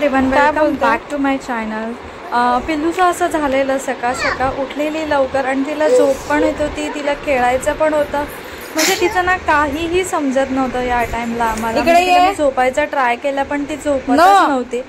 Everyone, welcome back to my channel. पिल्लूचं असं झालेलं सकाळ सकाळ उठलेली लवकर आणि तिला झोप पण येत होती, तिला खेळायचं पण होतं. म्हणजे तिचं ना काहीही समजत नव्हतं या टाइमला. आम्हाला म्हणजे झोपायचा ट्राय केला पण ती झोपतच नव्हती.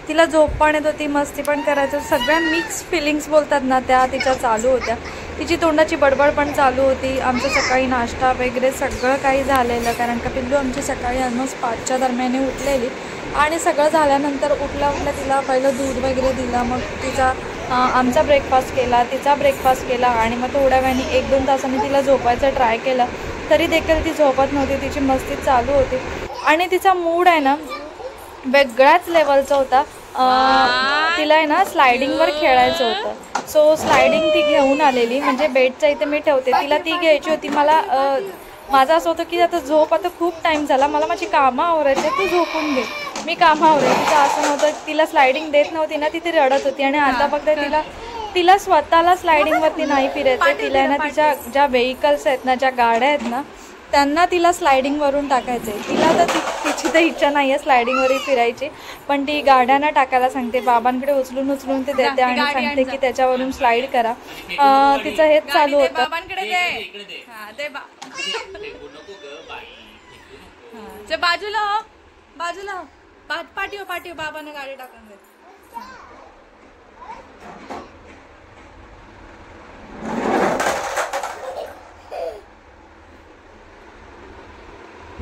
तिला झोप पण येत होती, मस्ती पण करायचं, सगळ्या मिक्स फिलिंग्स बोलतात ना त्या तिच्या चालू होत्या. तिची तोंडाची बडबड पण चालू होती. आमचं सकाळी नाश्ता वगैरे सगळं काही झालेलं, कारण का पिल्लू आमची सकाळी ऑलमोस्ट 5च्या दरम्याने उठलेली. आणि सगळं झाल्यानंतर उठल्या तिला पहिलं दूध वगैरे दिलं, मग तिचा आमचा ब्रेकफास्ट केला, तिचा ब्रेकफास्ट केला आणि मग थोड्या वेळाने 1-2 तासांनी तिला झोपायचं ट्राय केलं. तरी देखील ती झोपत नव्हती, तिची मस्ती चालू होती आणि तिचा मूड आहे ना वेगळ्याच लेवलचा होता. तिला आहे ना स्लायडिंगवर खेळायचं होतं. सो स्लायडिंग ती घेऊन आलेली, म्हणजे बेडच्या इथे मी ठेवते, तिला ती घ्यायची होती. माझं असं होतं की आता झोप, आता खूप टाईम झाला, मला माझी कामं आवरायची, तू झोपून घे, मी कामं आवरायची. तिचं असं नव्हतं, तिला स्लायडिंग देत नव्हती ना, ती रडत होती. आणि आता फक्त तिला स्वतःला स्लायडिंगवरती नाही फिरायचं. तिला आहे ना तिच्या ज्या व्हेकल्स आहेत ना, ज्या गाड्या आहेत ना, त्यांना तिला स्लायडिंगवरून टाकायचं आहे. तिला तर तिची तर इच्छा नाही आहे स्लायडिंगवरही फिरायची, पण ती गाड्यांना टाकायला सांगते. बाबांकडे उचलून ते देते आणि सांगते की त्याच्यावरून स्लाईड करा. तिचं हेच चालू होतं. बाजूला पाठीव बाबांना गाडी टाकून दे.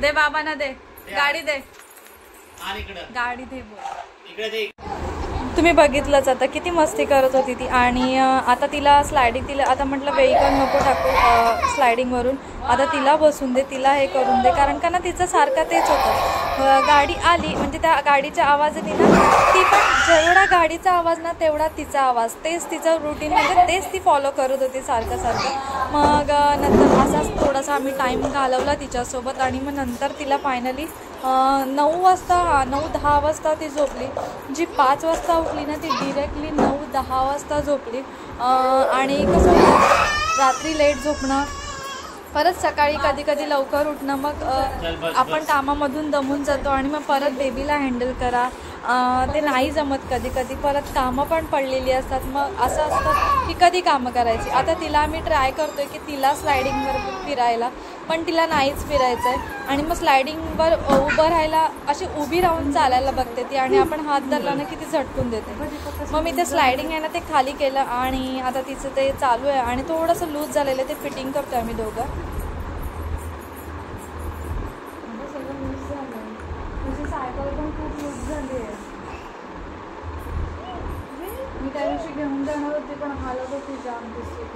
दे बाबांना, दे गाडी, दे गाडी, दे बोल. तुम्ही बघितलंच आता किती मस्ती करत होती ती. आणि आता तिला स्लायडिंग, तिला आता म्हटलं व्हेकल नको टाकू स्लायडिंगवरून, आता तिला बसून दे, तिला हे करून दे, कारण का ना तिचं सारखं तेच होतं. गाडी आली म्हणजे त्या गाडीच्या आवाजाने ना ती पण जेवढा गाडीचा आवाज ना तेवढा तिचा आवाज, तेच तिचं रुटीन, म्हणजे तेच ती फॉलो करत होती सारखं. मग नंतर असाच थोडासा आम्ही टाईम घालवला तिच्यासोबत आणि मग नंतर तिला फायनली 9-10 वाजता ती झोपली. जी 5 वाजता उठली ना ती डिरेक्टली 9-10 वाजता झोपली. आणि कसं रात्री लेट झोपणं, परत सकाळी कधी लवकर उठणं, मग आपण कामामधून दमून जातो आणि मग परत बेबीला हँडल करा, ते नाही जमत. कधी परत कामं पण पडलेली असतात, मग असं असतं की कधी कामं करायची. आता तिला आम्ही ट्राय करतोय की तिला स्लायडिंगवर फिरायला, पण तिला नाहीच फिरायचं आहे. आणि मग स्लायडिंगवर उभं राहायला, अशी उभी राहून चालायला बघते ती, आणि आपण हात धरला ना की ती झटकून देते. मग मी ते स्लायडिंग आहे ना ते खाली केलं आणि आता तिचं ते चालू आहे. आणि थोडंसं लूज झालेलं ते फिटिंग करतो आम्ही दोघं. सगळं लूज झालं, तुझी सायकल पण खूप लूज झाली आहे. मी त्या दिवशी घेऊन जाणार होती पण हालत होती जाम दिसते.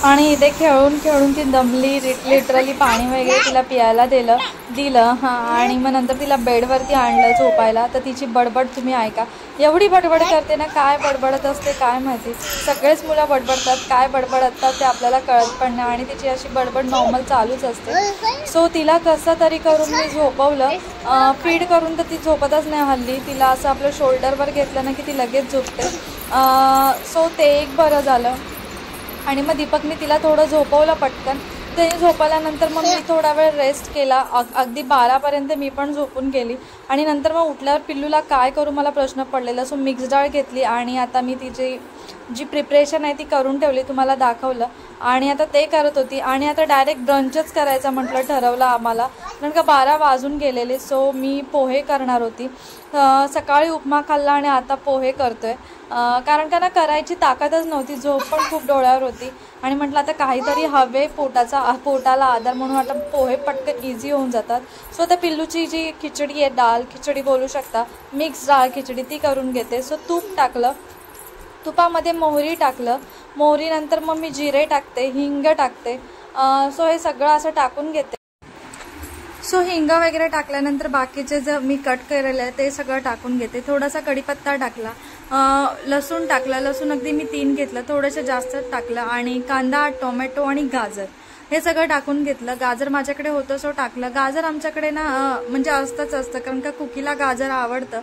आणि इथे खेळून ती दमली, लिटरली पाणी वगैरे तिला प्यायला दिलं हां. आणि मग नंतर तिला बेडवरती आणलं झोपायला. तर तिची बडबड तुम्ही ऐका, एवढी बडबड करते ना, काय बडबडत असते काय माहिती. सगळेच मुलं बडबडतात, काय बडबडतात ते आपल्याला कळत पण नाही, आणि तिची अशी बडबड नॉर्मल चालूच असते. सो तिला कसं तरी करून मी झोपवलं, फीड करून तर ती झोपतच नाही हल्ली. तिला असं आपलं शोल्डरवर घेतलं ना की ती लगेच झोपते. सो ते एक बरं झालं. आणि मग दीपकने तिला थोडं झोपवलं पटकन. ते झोपल्यानंतर मग मी थोडा वेळ रेस्ट केला, अगदी 12पर्यंत मी पण झोपून गेली. आणि नंतर मग उठल्यावर पिल्लूला काय करू मला प्रश्न पडलेला. सो मिक्स डाळ घेतली आणि आता मी तिची जी प्रिपरेशन आहे ती करून ठेवली, तुम्हाला दाखवलं. आणि आता ते करत होती. आणि आता डायरेक्ट ब्रंचच करायचं म्हटलं ठरवलं आम्हाला, कारण का 12 वाजून गेलेले. सो मी पोहे करणार होती. सकाळी उपमा खाल्ला आणि आता पोहे करतोय, कारण का ना करायची ताकदच नव्हती, झोप पण खूप डोळ्यावर होती. आणि म्हटलं आता काहीतरी हवे पोटाला आधार, म्हणून आता पोहे पटकन इझी होऊन जातात. सो त्या पिल्लूची जी खिचडी आहे, डाळ खिचडी बोलू शकता, मिक्स डाळ खिचडी, ती करून घेते. सो तूप टाकलं, तुपामध्ये मोहरी टाकलं, मोहरीनंतर मग मी जिरे टाकते, हिंग टाकते. सो हे सगळं असं टाकून घेते. सो हिंग वगैरे टाकल्यानंतर बाकीचे जे मी कट केलेलं आहे ते सगळं टाकून घेते. थोडासा कढीपत्ता टाकला, लसूण टाकला, लसूण अगदी मी 3 घेतलं, थोडंसं जास्त टाकलं. आणि कांदा, टोमॅटो आणि गाजर हे सगळं टाकून घेतलं. गाजर माझ्याकडे होतं सो टाकलं. गाजर आमच्याकडे ना म्हणजे असतं, कारण का कुकीला गाजर आवडतं,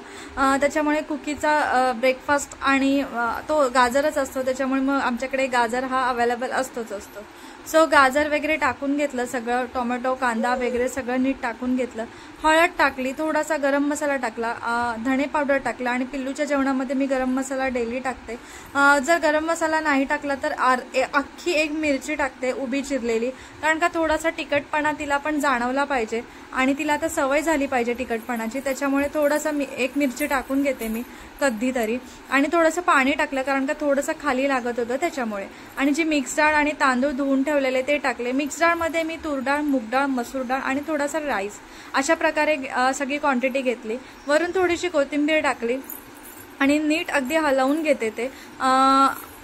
त्याच्यामुळे कुकीचा ब्रेकफास्ट आणि तो गाजरच असतो, त्याच्यामुळे मग आमच्याकडे गाजर हा अवेलेबल असतो. सो गाजर वगैरे टाकून घेतलं, सगळं टोमॅटो कांदा वगैरे सगळं नीट टाकून घेतलं, हळद टाकली, थोडासा गरम मसाला टाकला, धणे पावडर टाकला आणि पिल्लूच्या जेवणामध्ये मी गरम मसाला डेली टाकते. जर गरम मसाला नाही टाकला तर अख्खी एक मिरची टाकते उभी चिरलेली, कारण का थोडासा तिखटपणा तिला पण जाणवला पाहिजे आणि तिला आता सवय झाली पाहिजे तिखटपणाची, त्याच्यामुळे थोडासा एक मिरची टाकून घेते मी कधीतरी. आणि थोडंसं पाणी टाकलं कारण का थोडंसं खाली लागत होतं त्याच्यामुळे. आणि जी मिक्स डाळ आणि तांदूळ धुवून ठेवलेले ते टाकले. मिक्स डाळमध्ये मी तूर डाळ, मूग डाळ, मसूर डाळ आणि थोडासा राईस अशा प्रकारे सगळी क्वांटिटी घेतली. वरून थोडीशी कोथिंबीर टाकली आणि नीट अगदी हलवून घेते ते.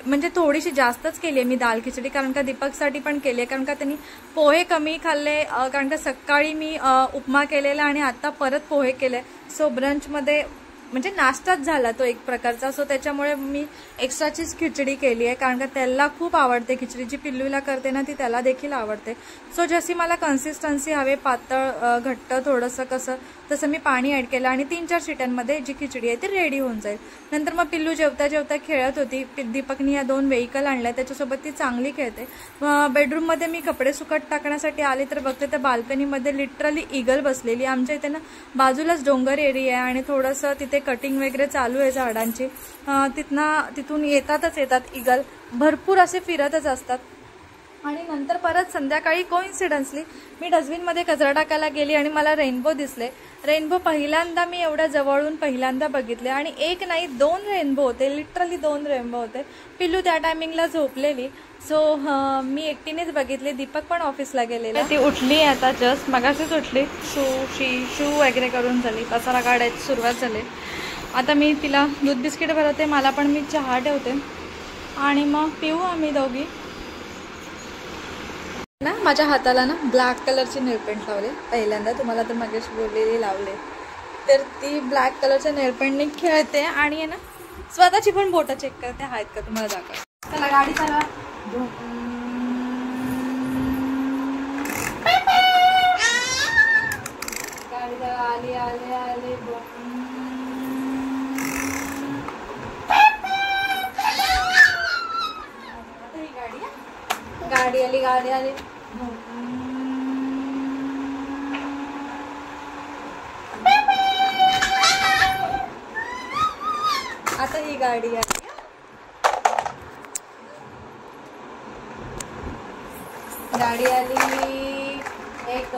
म्हणजे थोडीशी जास्तच केली आहे मी दाल खिचडी, कारण का दीपकसाठी पण केली आहे, कारण का त्यांनी पोहे कमी खाल्ले, कारण का सकाळी मी उपमा केलेला आणि आता परत पोहे केले. सो ब्रंचमध्ये म्हणजे नाश्ताच झाला तो एक प्रकारचा. सो त्याच्यामुळे मी एक्स्ट्राचीच खिचडी केली आहे, कारण का त्याला खूप आवडते खिचडी, जी पिल्लूला करते ना ती त्याला देखील आवडते. सो जशी मला कन्सिस्टन्सी हवे, पातळ घट्ट थोडंसं कसं, तसं मी पाणी ॲड केलं आणि 3-4 शिट्यांमध्ये जी खिचडी आहे ती रेडी होऊन जाईल. नंतर मग पिल्लू जेवता जेवता खेळत होती. दीपकनी या 2 व्हेकल आणल्या, त्याच्यासोबत ती चांगली खेळते. बेडरूममध्ये मी कपडे सुकत टाकण्यासाठी आले तर बघते तर बाल्कनीमध्ये लिटरली ईगल बसलेली. आमच्या इथे ना बाजूलाच डोंगर एरिया आहे आणि थोडंसं तिथे कटिंग वगैरे चालू आहे झाडांची. तिथून येतात ईगल, भरपूर असे फिरतच असतात. आणि नंतर परत संध्याकाळी कोइन्सिडन्सली मी डस्टबिनमध्ये कचरा टाकायला गेली आणि मला रेनबो दिसले. रेनबो पहिल्यांदा मी एवढ्या जवळून पहिल्यांदा बघितले आणि एक नाही 2 रेनबो होते, लिटरली 2 रेनबो होते. पिल्लू त्या टायमिंगला झोपलेली. सो मी एकटीनेच बघितले. दीपक पण ऑफिसला गेलेला. ती उठली आता, जस्ट मगाशीच उठली. शू वगैरे करून झाली, कचरा काढायची सुरुवात झाली. आता मी तिला दूध बिस्किट भरवते, मला पण मी चहा ठेवते आणि मग पिऊ आम्ही दोघी ना. माझ्या हाताला ना ब्लॅक कलरची नेलपेंट लावले पहिल्यांदा, तुम्हाला तर मगाशी बोललेली लावले. तर ती ब्लॅक कलरच्या नेलपेंटने खेळते आणि आहे ना स्वतःची पण बोटं चेक करते आहेत का, तुम्हाला दाखव. चला गाडी चालवा. गाडी आली आले आले गाडी आली गाडी आली. आता ही गाडी आली. गाडी आली एक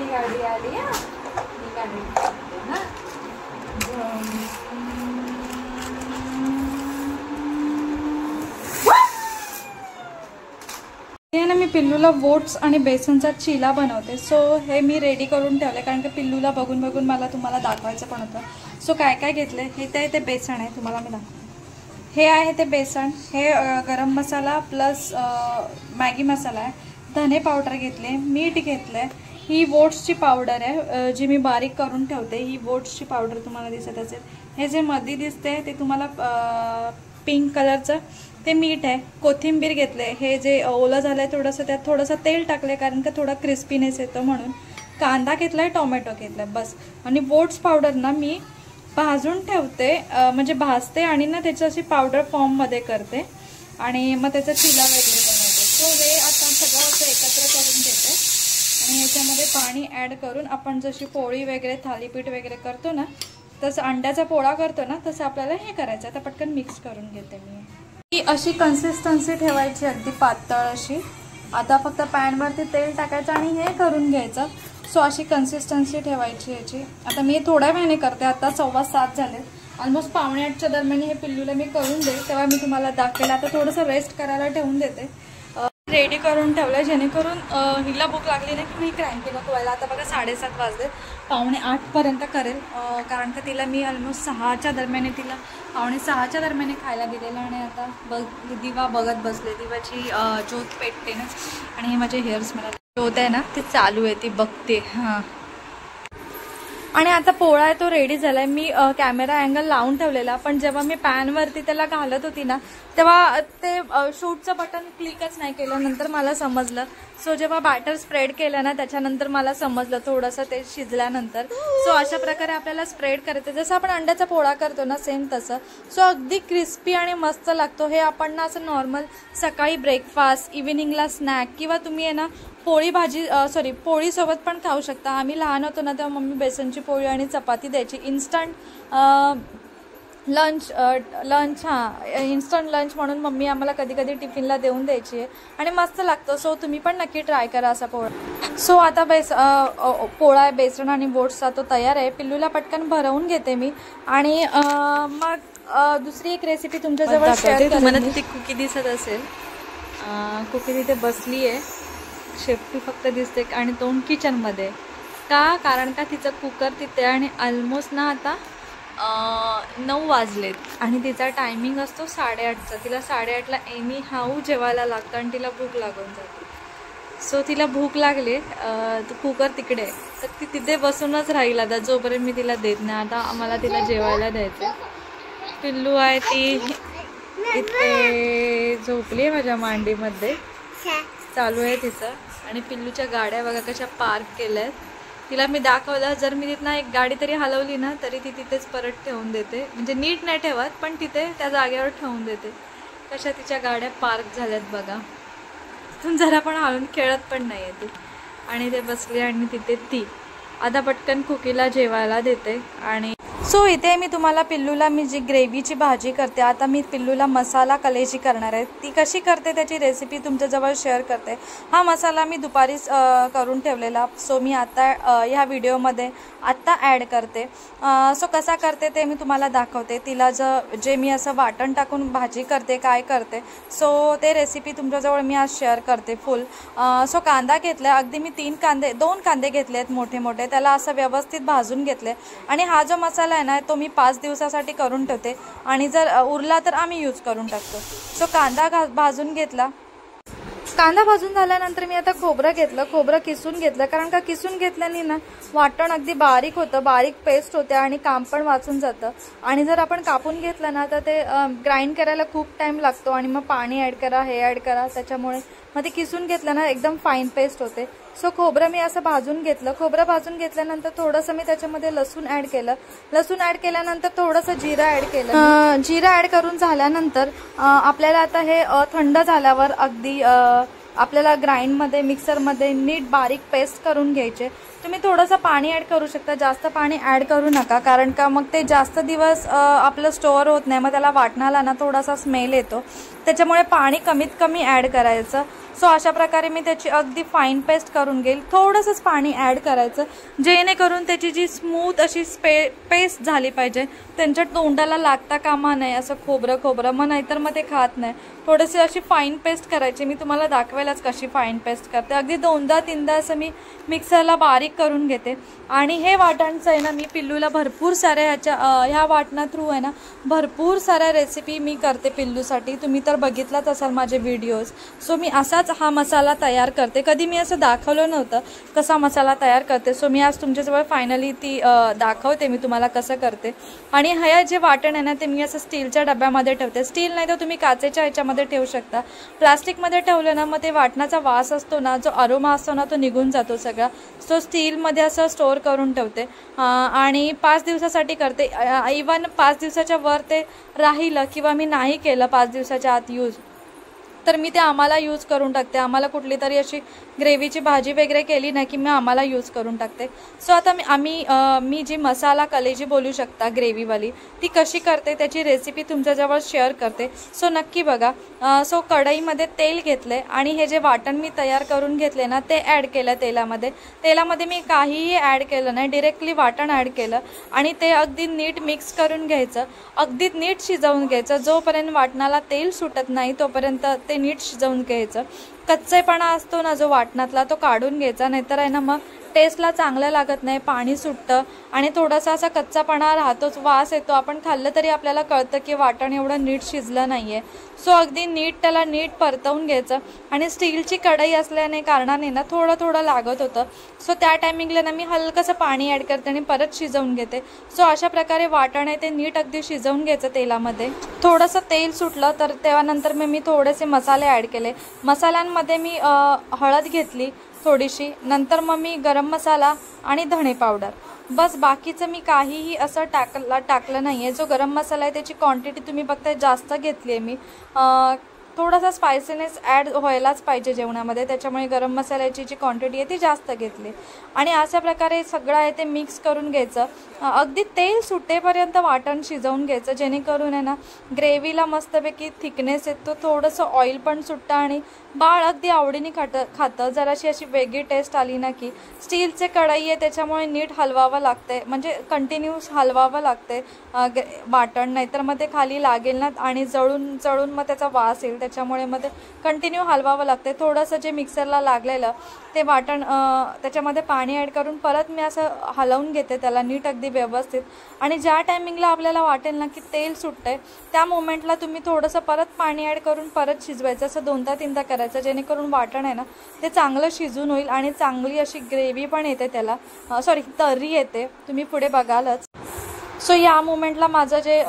गाड़ी आ रही है ना. ना मी पिल्लूला ओट्स आणि बेसनचा चिला बनवते. सो हे मी रेडी करून ठेवले, कारण की पिल्लूला बघून बघून मला तुम्हाला दाखवायचं पण होतं. सो काय काय घेतले, हे ते बेसन आहे, तुम्हाला मी दाखवते. हे आहे ते बेसन, हे गरम मसाला प्लस मॅगी मसाला आहे, धने पावडर घेतले, मीठ घेतले, ही ओट्सची पावडर आहे जी मी बारीक करून ठेवते. ही ओट्सची पावडर तुम्हाला दिसत असेल. हे जे मध्ये दिसते ते तुम्हाला पिंक कलरचं ते मीठ आहे. कोथिंबीर घेतले, हे जे ओलं झालंय थोडंसं, त्यात थोडंसं तेल टाकले कारण का थोडा क्रिस्पीनेस येतो म्हणून. कांदा घेतलाय, टोमॅटो घेतलाय, बस. आणि ओट्स पावडर ना मी भाजून ठेवते, म्हणजे भाजते आणि ना त्याची अशी पावडर फॉर्ममध्ये करते आणि मग त्याचा चिला वगैरे बनवते. सो हे आता सगळं असं एकत्र करून घेते आणि याच्यामध्ये पाणी ॲड करून आपण जशी पोळी वगैरे थालीपीठ वगैरे करतो ना, तसं अंड्याचा पोळा करतो ना, तसं आपल्याला हे करायचं. आता पटकन मिक्स करून घेते मी. ही अशी कन्सिस्टन्सी ठेवायची, अगदी पातळ अशी. आता फक्त पॅनवरती तेल टाकायचं आणि हे करून घ्यायचं. सो अशी कन्सिस्टन्सी ठेवायची याची. आता मी थोड्या वेळाने करते, आता 7:15 झाले, ऑलमोस्ट 7:45च्या दरम्यान हे पिल्लूला मी करून देईल, तेव्हा मी तुम्हाला दाखवेल. आता थोडंसं रेस्ट करायला ठेवून देते. रेडी करून ठेवलं जेणेकरून हिला भूक लागली नाही की मी क्रँकी नको व्हायला. आता बघा 7:30 वाजले, 7:45 करेल, कारण का तिला मी ऑलमोस्ट 6च्या दरम्याने तिला 5:45च्या दरम्याने खायला दिलेलं. आणि आता दिवा बघत बसले, दिवाची ज्योत पेटते ना. आणि हे माझे हेअर्स मला ज्योत आहे ना ती चालू आहे, ती बघते. हां, आणि आता पोळा आहे तो रेडी झालाय. मी कॅमेरा अँगल लावून ठेवलेला, पण जेव्हा मी पॅनवरती त्याला घालत होती ना तेव्हा ते शूटचं बटन क्लिकच नाही केलं. नंतर मला समजलं. सो जेव्हा बॅटर स्प्रेड केलं ना त्याच्यानंतर मला समजलं थोडंसं ते शिजल्यानंतर. सो अशा प्रकारे आपल्याला स्प्रेड करायचं, जसं आपण अंड्याचा पोळा करतो ना सेम तसं. सो अगदी क्रिस्पी आणि मस्त लागतो. हे आपण ना असं नॉर्मल सकाळी ब्रेकफास्ट, इव्हिनिंगला स्नॅक किंवा तुम्ही आहे ना पोळी भाजी पोळीसोबत पण खाऊ शकता. आम्ही लहान होतो ना तेव्हा मम्मी बेसनची पोळी आणि चपाती द्यायची. इन्स्टंट लंच इन्स्टंट लंच म्हणून मम्मी आम्हाला कधी कधी टिफिनला देऊन द्यायची आहे आणि मस्त लागतो. सो तुम्ही पण नक्की ट्राय करा असा पोळा. सो आता पोळा बेसन आणि बोट्सचा तो तयार आहे. पिल्लूला पटकन भरवून घेते मी. आणि मग दुसरी एक रेसिपी तुमच्याजवळ शेअर करते. तुम्हाला तिथे कुकी दिसत असेल, कुकी तिथे बसली आहे, शेपटी फक्त दिसते आणि तोंड किचनमध्ये. कारण का तिचं कुकर तिथे. आणि ऑलमोस्ट ना आता 9 वाजलेत आणि तिचा टायमिंग असतो 8:30चा. तिला 8:30ला एनी हाऊ जेवायला लागतं आणि तिला भूक लागून जाते. सो तिला भूक लागले, कुकर तिकडे तर ती तिथे बसूनच राहील आता जोपर्यंत मी तिला देत नाही. आता आम्हाला तिला जेवायला द्यायचं. पिल्लू आहे ती इथे झोपली आहे माझ्या मांडीमध्ये, चालू आहे तिचं. आणि पिल्लूच्या गाड्या बघा कशा पार्क केल्या आहेत. तिला मी दाखवलं, जर मी तिथनं एक गाडी तरी हलवली ना तरी ती तिथेच परत ठेवून देते. म्हणजे नीट नाही ठेवत पण तिथे त्या जागेवर ठेवून देते. कशा तिच्या गाड्या पार्क झाल्यात बघा. तिथून जरा पण हलून खेळत पण नाही आहे ती. आणि ते बसली आणि तिथे ती. आता पटकन कुकीला जेवायला देते. आणि सो इथे मी तुम्हाला पिल्लूला मी जी ग्रेव्हीची भाजी करते, आता मी पिल्लूला मसाला कलेजी करणार आहे. ती कशी करते त्याची रेसिपी तुमच्याजवळ शेअर करते. हा मसाला मी दुपारीच करून ठेवलेला. सो मी आता ह्या व्हिडिओमध्ये आत्ता ॲड करते. सो कसा करते ते मी तुम्हाला दाखवते. तिला जे मी असं वाटण टाकून भाजी करते, काय करते, सो ते रेसिपी तुमच्याजवळ मी आज शेअर करते फुल. सो कांदा घेतला, अगदी मी 2 कांदे घेतले आहेत मोठे मोठे. त्याला असं व्यवस्थित भाजून घेतले. आणि हा जो मसाला आहे ना तो मी 5 दिवसासाठी करून ठेवते आणि जर उरला तर आम्ही यूज करून टाकतो. सो कांदा भाजून घेतला. कांदा भाजून झाल्यानंतर मी आता खोबरं घेतलं, खोबरं किसून घेतलं. कारण का किसून घेतल्याने ना वाटण अगदी बारीक होतं, बारीक पेस्ट होते आणि काम पण वाचून जातं. आणि जर आपण कापून घेतलं ना तर ते ग्राइंड करायला खूप टाइम लागतो आणि मग पाणी ॲड करा, हे ॲड करा. त्याच्यामुळे मग ते किसून घेतलं ना एकदम फाईन पेस्ट होते. सो खोबरं मी असं भाजून घेतलं. खोबरं भाजून घेतल्यानंतर थोडंसं मी त्याच्यामध्ये लसूण ॲड केलं. लसूण ॲड केल्यानंतर थोडंसं जिरं ॲड केलं. जिरं ॲड करून झाल्यानंतर आपल्याला आता हे थंड झाल्यावर अगदी आपल्याला ग्राइंडमध्ये मिक्सरमध्ये नीट बारीक पेस्ट करून घ्यायचे. तुम्ही थोडंसं पाणी ॲड करू शकता, जास्त पाणी ॲड करू नका. कारण का मग ते जास्त दिवस आपलं स्टोअर होत नाही, मग त्याला वाटणाला ना थोडासा स्मेल येतो. त्याच्यामुळे पाणी कमीत कमी ॲड करायचं. सो अशा प्रकारे मी त्याची अगदी फाईन पेस्ट करून घेईल. थोडंसंच पाणी ॲड करायचं जेणेकरून त्याची जी स्मूथ अशी पेस्ट झाली पाहिजे. त्यांच्या तोंडाला लागता कामा नाही असं खोबरं मग नाहीतर मग ते खात नाही. थोडीशी अशी फाईन पेस्ट करायची. मी तुम्हाला दाखवायलाच कशी फाईन पेस्ट करते. अगदी 2दा-3दा असं मी मिक्सरला बारीक करून घेते. आणि हे वाटणचं आहे ना मी पिल्लूला भरपूर साऱ्या ह्या वाटणा थ्रू आहे ना भरपूर साऱ्या रेसिपी मी करते पिल्लूसाठी. तुम्ही तर बघितलाच असाल माझे व्हिडिओज. सो मी असाच हा मसाला तयार करते. कधी मी असं दाखवलं नव्हतं कसा मसाला तयार करते. सो मी आज तुमच्याजवळ फायनली ती दाखवते मी तुम्हाला कसं करते. आणि ह्या जे वाटण आहे ना ते मी असं स्टीलच्या डब्यामध्ये ठेवते. स्टील नाही तर तुम्ही काचेच्या ह्याच्यामध्ये ठेवू शकता. प्लास्टिकमध्ये ठेवलं ना मग ते वाटणाचा वास असतो ना, जो अरोमा असतो ना तो निघून जातो सगळा. सो स्टीलमध्ये असं स्टोअर करून ठेवते. आणि 5 दिवसासाठी करते. इवन 5 दिवसाच्या वर ते राहिलं किंवा मी नाही केलं 5 दिवसाच्या आत यूज तर मी ते आम्हाला यूज करून टाकते. आम्हाला कुठली तरी अशी ग्रेव्हीची भाजी वगैरे केली ना की मी आम्हाला यूज करून टाकते. सो आता मी जी मसाला कलेजी बोलू शकता ग्रेव्हीवाली ती कशी करते त्याची रेसिपी तुमच्याजवळ शेअर करते. सो नक्की बघा. सो कढईमध्ये तेल घेतले आणि हे जे वाटण मी तयार करून घेतले ना ते ॲड केलं तेलामध्ये मी काहीही ॲड केलं नाही, डिरेक्टली वाटण ॲड केलं आणि ते अगदी नीट मिक्स करून घ्यायचं. अगदी नीट शिजवून घ्यायचं. जोपर्यंत वाटणाला तेल सुटत नाही तोपर्यंत ते ते नीट शिजवून घ्यायचं. कच्चेपणा असतो ना जो वाटणातला तो काढून घ्यायचा, नाहीतर आहे ना मग टेस्टला चांगलं लागत नाही, पाणी सुटतं आणि थोडासा असा कच्चापणा राहतोच, वास येतो. आपण खाल्लं तरी आपल्याला कळतं की वाटण एवढं नीट शिजलं नाही आहे. सो अगदी नीट त्याला नीट परतवून घ्यायचं. आणि स्टीलची कढई असल्याने कारणाने ना थोडं थोडं लागत होतं. सो त्या टायमिंगला ना मी हलकंसं पाणी ॲड करते आणि परत शिजवून घेते. सो अशा प्रकारे वाटण आहे ते नीट अगदी शिजवून घ्यायचं तेलामध्ये. थोडंसं तेल सुटलं तर तेव्हानंतर मी थोडेसे मसाले ॲड केले. मसाल्यांमध्ये मी हळद घेतली थोडीशी, नंतर मग मी गरम मसाला आणि धणे पावडर, बस. बाकीचं मी काहीही असं टाकलं नाही आहे. जो गरम मसाला आहे त्याची क्वांटिटी तुम्ही बघताय जास्त घेतली आहे मी. थोडासा स्पायसीनेस ॲड व्हायलाच पाहिजे जेवणामध्ये, त्याच्यामुळे गरम मसाल्याची जी क्वांटिटी आहे ती जास्त घेतली. आणि अशा प्रकारे सगळं आहे ते मिक्स करून घ्यायचं. अगदी तेल सुटेपर्यंत वाटण शिजवून घ्यायचं, जेणेकरून आहे ना ग्रेव्हीला मस्तपैकी थिकनेस येतो, थोडंसं ऑइल पण सुटतं आणि बाळ अगदी आवडीने खातं. जराशी अशी वेगळी टेस्ट आली ना की स्टीलचे कढई आहे त्याच्यामुळे नीट हलवावं लागते, म्हणजे कंटिन्यूस हलवावं लागते वाटण, नाहीतर मग ते खाली लागेल ना आणि जळून मग त्याचा वास येईल. त्याच्यामुळे मग ते कंटिन्यू हलवावं लागते. थोडंसं जे मिक्सरला लागलेलं ते वाटण त्याच्यामध्ये पाणी ॲड करून परत मी असं हलवून घेते त्याला नीट अगदी व्यवस्थित. आणि ज्या टायमिंगला आपल्याला वाटेल ना की तेल सुटतंय त्या मोमेंटला तुम्ही थोडंसं परत पाणी ॲड करून परत शिजवायचं. असं 2-3दा करायचं, जेणेकरून वाटण आहे ना ते चांगलं शिजून होईल आणि चांगली अशी ग्रेव्ही पण येते त्याला, तर्री येते. तुम्ही पुढे बघालच. सो या मोमेंटला माझं जे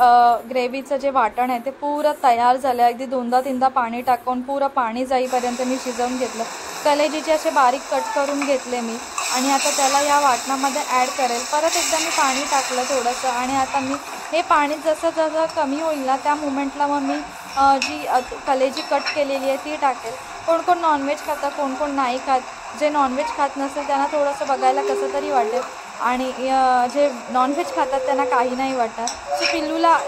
ग्रेव्हीचं जे वाटण आहे ते पुरं तयार झालं. अगदी 2-3दा पाणी टाकून पुरं पाणी जाईपर्यंत मी शिजवून घेतलं. कलेजीचे असे बारीक कट करून घेतले मी आणि आता त्याला या वाटणामध्ये ॲड करेल. परत एकदा मी पाणी टाकलं थोडंसं आणि आता मी हे पाणी जसं जसं कमी होईल ना त्या मोमेंटला मग मी जी कलेजी कट केलेली आहे ती टाकेल. कोण नॉनव्हेज खातं, कोण नाही खात. जे नॉनव्हेज खात नसेल त्यांना थोडंसं बघायला कसं तरी वाटेल आणि जे नॉनव्हेज खातात त्यांना काही नाही वाटत. सो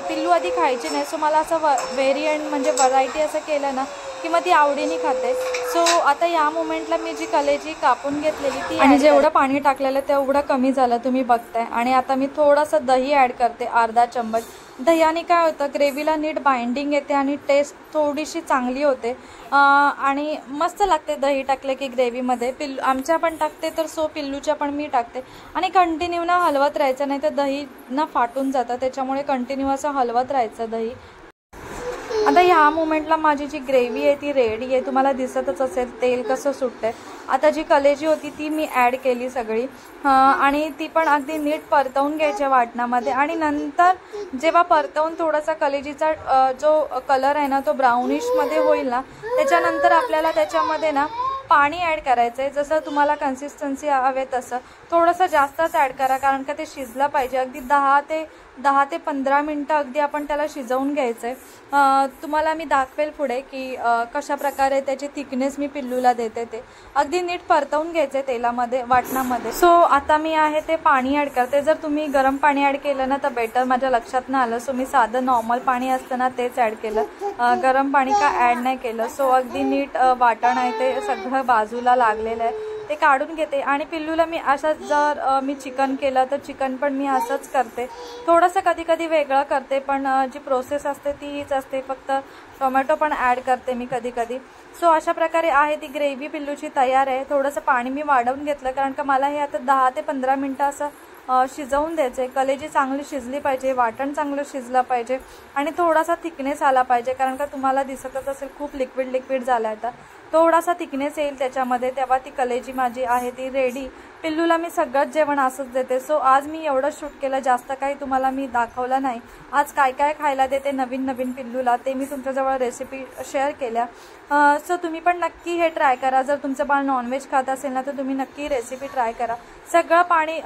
पिल्लू आधी खायची नाही. सो मला असं व्हेरियंट म्हणजे व्हरायटी असं केलं ना की मग ती आवडीने खाते. सो आता या मोमेंटला मी जी कलेजी कापून घेतलेली ती आणि जेवढं पाणी टाकलेलं तेवढं कमी झालं तुम्ही बघताय. आणि आता मी थोडंसं दही ॲड करते, अर्धा चम्मच. दह्याने काय होतं ग्रेव्हीला नीट बाइंडिंग येते आणि टेस्ट थोडीशी चांगली होते आणि मस्त लागते दही टाकले की ग्रेव्हीमध्ये. आमच्या पण टाकते तर पिल्लूच्या पण मी टाकते आणि कंटिन्यू ना हलवत राहायचं, नाही तर दही ना फाटून जातं. त्याच्यामुळे कंटिन्यू असं हलवत राहायचं दही. आता ह्या मोमेंटला माझी जी ग्रेव्ही आहे ती रेडी आहे. तुम्हाला दिसतच असेल तेल कसं सुटतंय. आता जी कलेजी होती ती मी ॲड केली सगळी आणि ती पण अगदी नीट परतवून घ्यायच्या वाटणामध्ये. आणि नंतर जेव्हा परतवून थोडासा कलेजीचा जो कलर आहे ना तो ब्राउनिशमध्ये होईल ना त्याच्यानंतर आपल्याला त्याच्यामध्ये ना पाणी ॲड करायचं आहे. जसं तुम्हाला कन्सिस्टन्सी हवे तसं थोडंसं जास्तच ॲड करा, कारण का ते शिजलं पाहिजे. अगदी 10 ते 15 मिनटं अगदी आपण त्याला शिजवून घ्यायचं आहे. तुम्हाला मी दाखवेल पुढे की कशा प्रकारे त्याची थिकनेस मी पिल्लूला देते. ते अगदी नीट परतवून घ्यायचे तेलामध्ये वाटणामध्ये. सो आता मी आहे ते पाणी ॲड करते. जर तुम्ही गरम पाणी ॲड केलं ना तर बेटर, माझ्या लक्षात नाही आलं. सो मी साधं नॉर्मल पाणी असतं ना तेच ॲड केलं, गरम पाणी का ॲड नाही केलं. सो अगदी नीट वाटण आहे ते सगळं बाजूला लागलेलं आहे ते काढून घेते. आणि पिल्लूला मी असंच, जर मी चिकन केलं तर चिकन पण मी असंच करते. थोडंसं कधी वेगळं करते, पण जी प्रोसेस असते तीच असते, फक्त टोमॅटो पण ॲड करते मी कधी. सो अशा प्रकारे आहे ती ग्रेव्ही पिल्लूची तयार आहे. थोडंसं पाणी मी वाढवून घेतलं, कारण का मला हे आता 10 ते 15 मिनटं असं शिजवून द्यायचे. कलेजी चांगली शिजली पाहिजे, वाटण चांगलं शिजलं पाहिजे आणि थोडासा थिकनेस आला पाहिजे, कारण का तुम्हाला दिसतच असेल खूप लिक्विड झालं आता. थोडासा थिकनेस येईल त्याच्यामध्ये, तेव्हा ती कलेजी माझी आहे ती रेडी. पिल्लूला मी सगळंच जेवण असंच देते. सो आज मी एवढं शूट केलं, जास्त काही तुम्हाला मी दाखवलं नाही. आज काय खायला देते नवीन पिल्लूला ते मी तुमच्याजवळ रेसिपी शेअर केल्या. सो तुम्ही पण नक्की हे ट्राय करा. जर तुमचं बाळ नॉनव्हेज खात असेल ना तर तुम्ही नक्की रेसिपी ट्राय करा. सगळं पाणी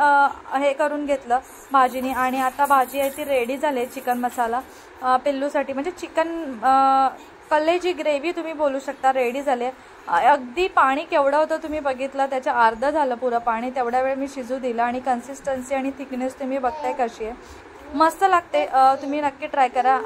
हे करून घेतलं भाजीने आणि आता भाजी आहे ती रेडी झाली. चिकन मसाला पिल्लूसाठी, म्हणजे चिकन कलेजी ग्रेव्ही तुम्ही बोलू शकता, रेडी झाली. अगदी पाणी केवढं होतं तुम्ही बघितलं, त्याच्या अर्ध झालं पुरं पाणी. तेवढ्या वेळ मी शिजू दिलं आणि कन्सिस्टन्सी आणि थिकनेस तुम्ही बघताय कशी आहे, मस्त लागते. तुम्ही नक्की ट्राय करा.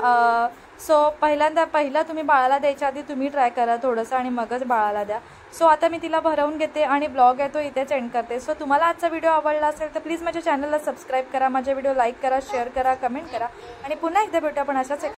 सो पहिला तुम्ही बाळाला द्यायच्या आधी तुम्ही ट्राय करा थोडंसं आणि मगच बाळाला द्या. सो आता मी तिला भरवून घेते आणि ब्लॉग आहे तो इथेच एंड करते. सो तुम्हाला आजचा व्हिडिओ आवडला असेल तर प्लीज माझ्या चॅनलला सबस्क्राईब करा, माझे व्हिडिओ लाईक करा, शेअर करा, कमेंट करा आणि पुन्हा एकदा भेटू आपण अशाच